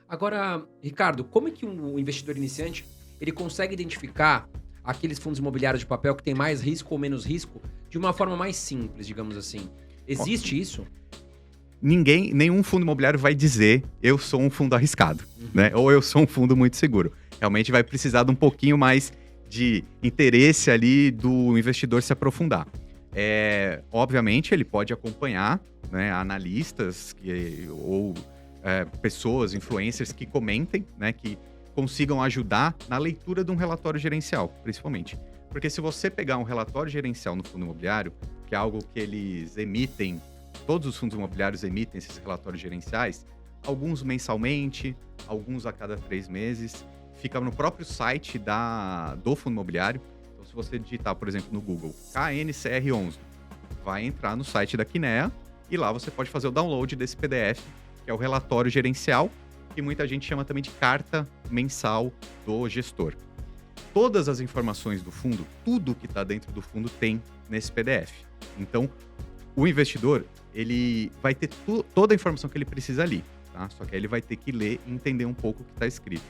Agora, Ricardo, como é que um investidor iniciante ele consegue identificar aqueles fundos imobiliários de papel que tem mais risco ou menos risco de uma forma mais simples, digamos assim? Ó, Existe isso? nenhum fundo imobiliário vai dizer eu sou um fundo arriscado, Uhum. né? Ou eu sou um fundo muito seguro. Realmente vai precisar de um pouquinho mais de interesse ali do investidor se aprofundar. Obviamente, ele pode acompanhar, né, analistas ou pessoas, influencers que comentem, né, que consigam ajudar na leitura de um relatório gerencial, principalmente. Porque se você pegar um relatório gerencial no fundo imobiliário, que é algo que eles emitem, todos os fundos imobiliários emitem esses relatórios gerenciais, alguns mensalmente, alguns a cada 3 meses, fica no próprio site do fundo imobiliário. Então, se você digitar, por exemplo, no Google, KNCR11, vai entrar no site da Kinea e lá você pode fazer o download desse PDF, que é o relatório gerencial, que muita gente chama também de carta mensal do gestor. Todas as informações do fundo, tudo que está dentro do fundo tem nesse PDF. Então, o investidor, ele vai ter toda a informação que ele precisa ali, tá? Só que aí ele vai ter que ler e entender um pouco o que está escrito.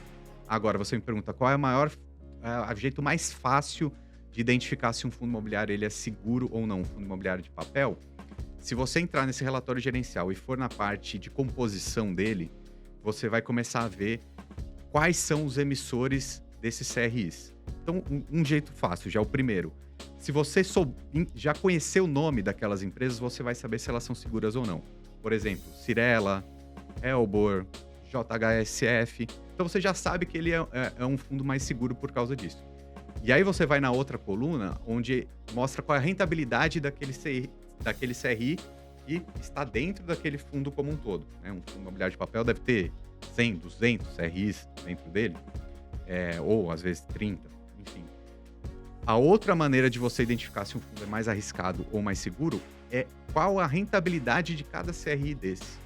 Agora, você me pergunta qual é o jeito mais fácil de identificar se um fundo imobiliário ele é seguro ou não, um fundo imobiliário de papel. Se você entrar nesse relatório gerencial e for na parte de composição dele, você vai começar a ver quais são os emissores desses CRIs. Então, um jeito fácil, já é o primeiro. Se você já conhecer o nome daquelas empresas, você vai saber se elas são seguras ou não. Por exemplo, Cirela, Elbor, JHSF. Então, você já sabe que ele é um fundo mais seguro por causa disso. E aí você vai na outra coluna, onde mostra qual é a rentabilidade daquele CRI que está dentro daquele fundo como um todo, né? Um fundo imobiliário de papel deve ter 100, 200 CRIs dentro dele, ou às vezes 30, enfim. A outra maneira de você identificar se um fundo é mais arriscado ou mais seguro é qual a rentabilidade de cada CRI desse.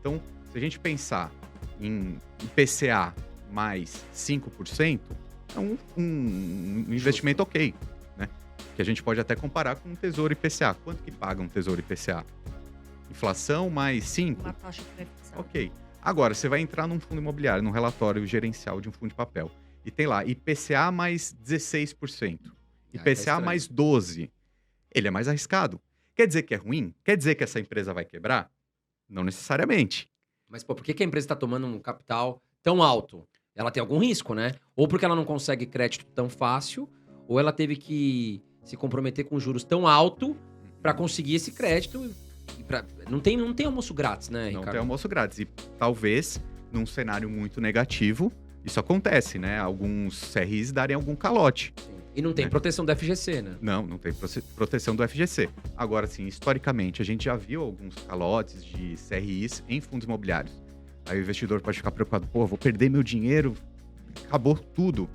Então, se a gente pensar em IPCA mais 5%, é um investimento ok, né? Que a gente pode até comparar com um Tesouro IPCA. Quanto que paga um Tesouro IPCA? Inflação mais 5? Uma taxa pré-fixada. Ok. Agora, você vai entrar num fundo imobiliário, num relatório gerencial de um fundo de papel, e tem lá IPCA mais 16%, IPCA estranho. mais 12%. Ele é mais arriscado. Quer dizer que é ruim? Quer dizer que essa empresa vai quebrar? Não necessariamente. Mas, pô, por que a empresa está tomando um capital tão alto? Ela tem algum risco, né? Ou porque ela não consegue crédito tão fácil, ou ela teve que se comprometer com juros tão alto para conseguir esse crédito. Não tem almoço grátis, né, Não Ricardo? tem almoço grátis. E talvez, num cenário muito negativo, isso acontece, né? Alguns CRIs darem algum calote. Sim. E não tem né? proteção do FGC, né? Não tem proteção do FGC. Agora, sim, historicamente, a gente já viu alguns calotes de CRIs em fundos imobiliários. Aí o investidor pode ficar preocupado, pô, vou perder meu dinheiro, acabou tudo.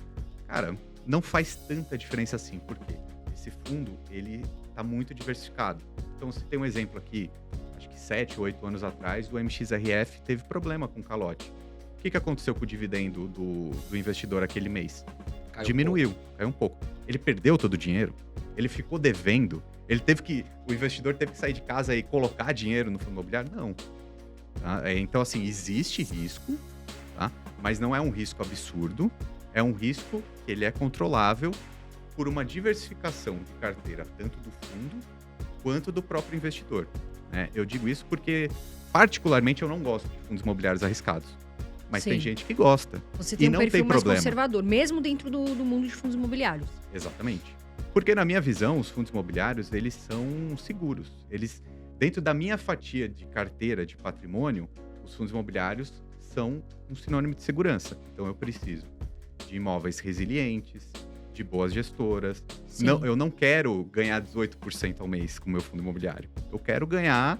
Cara, não faz tanta diferença assim, porque esse fundo, ele tá muito diversificado. Então, você tem um exemplo aqui, acho que 7, 8 anos atrás, o MXRF teve problema com calote. O que aconteceu com o dividendo do investidor aquele mês? Caiu Diminuiu, caiu um pouco. Ele perdeu todo o dinheiro, ele ficou devendo, o investidor teve que sair de casa e colocar dinheiro no fundo imobiliário? Não. Tá? Então, assim, existe risco, tá? Mas não é um risco absurdo, é um risco que ele é controlável por uma diversificação de carteira, tanto do fundo quanto do próprio investidor, né? Eu digo isso porque, particularmente, eu não gosto de fundos imobiliários arriscados. Mas Sim. tem gente que gosta. Você E tem um não perfil tem mais problema. conservador, mesmo dentro do mundo de fundos imobiliários. Exatamente. Porque, na minha visão, os fundos imobiliários, eles são seguros. Eles, dentro da minha fatia de carteira de patrimônio, os fundos imobiliários são um sinônimo de segurança. Então, eu preciso de imóveis resilientes, de boas gestoras. Sim. Eu não quero ganhar 18% ao mês com o meu fundo imobiliário. Eu quero ganhar,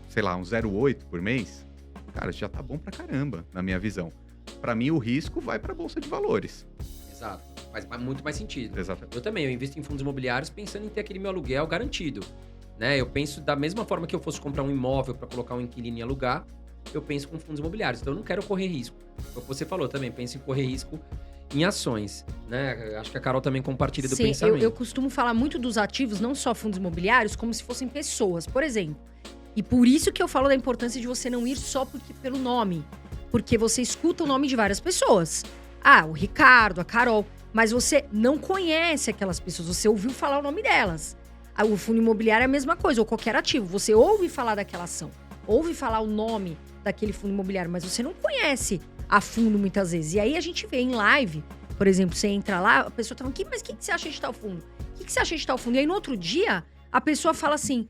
sei lá, um 0,8% por mês. Cara, já tá bom pra caramba, na minha visão. Pra mim, o risco vai pra Bolsa de Valores. Exato. Faz muito mais sentido. Exatamente. Eu também, eu invisto em fundos imobiliários pensando em ter aquele meu aluguel garantido, né? Eu penso da mesma forma que eu fosse comprar um imóvel para colocar um inquilino e alugar, eu penso com fundos imobiliários. Então eu não quero correr risco. Foi o que você falou também, penso em correr risco em ações, né? Acho que a Carol também compartilha do Sim, pensamento. eu costumo falar muito dos ativos, não só fundos imobiliários, como se fossem pessoas, por exemplo. E por isso que eu falo da importância de você não ir só pelo nome. porque você escuta o nome de várias pessoas. Ah, o Ricardo, a Carol. Mas você não conhece aquelas pessoas, você ouviu falar o nome delas. O fundo imobiliário é a mesma coisa, ou qualquer ativo. Você ouve falar daquela ação, ouve falar o nome daquele fundo imobiliário, mas você não conhece a fundo muitas vezes. E aí a gente vê em live, por exemplo, você entra lá, a pessoa tá falando, mas o que você acha de tal fundo? O que você acha de tal fundo? E aí no outro dia, a pessoa fala assim,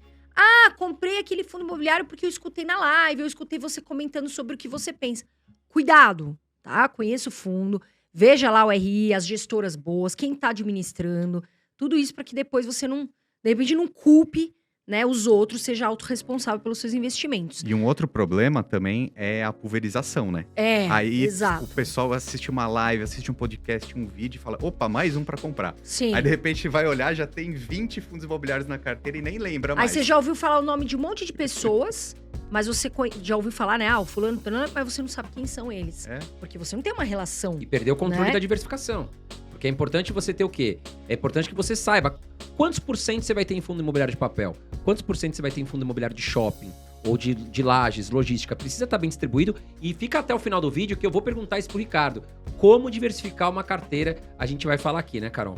comprei aquele fundo imobiliário porque eu escutei na live, eu escutei você comentando sobre o que você pensa. Cuidado, tá? Conheça o fundo, veja lá o RI, as gestoras boas, quem tá administrando, tudo isso para que depois você não, de repente, não culpe, né, os outros, seja autorresponsável pelos seus investimentos. E um outro problema também é a pulverização, né? Aí exato. o pessoal assiste uma live, assiste um podcast, um vídeo e fala, opa, mais um para comprar. Sim. Aí de repente vai olhar, já tem 20 fundos imobiliários na carteira e nem lembra mais. Aí você já ouviu falar o nome de um monte de pessoas, mas você já ouviu falar, né, o fulano, mas você não sabe quem são eles. Porque você não tem uma relação. E perdeu o controle, né, da diversificação. Porque é importante você ter o quê? É importante que você saiba quantos por cento você vai ter em fundo imobiliário de papel, quantos por cento você vai ter em fundo imobiliário de shopping, ou de lajes, logística. Precisa estar bem distribuído. E fica até o final do vídeo que eu vou perguntar isso pro Ricardo. Como diversificar uma carteira, a gente vai falar aqui, né, Carol?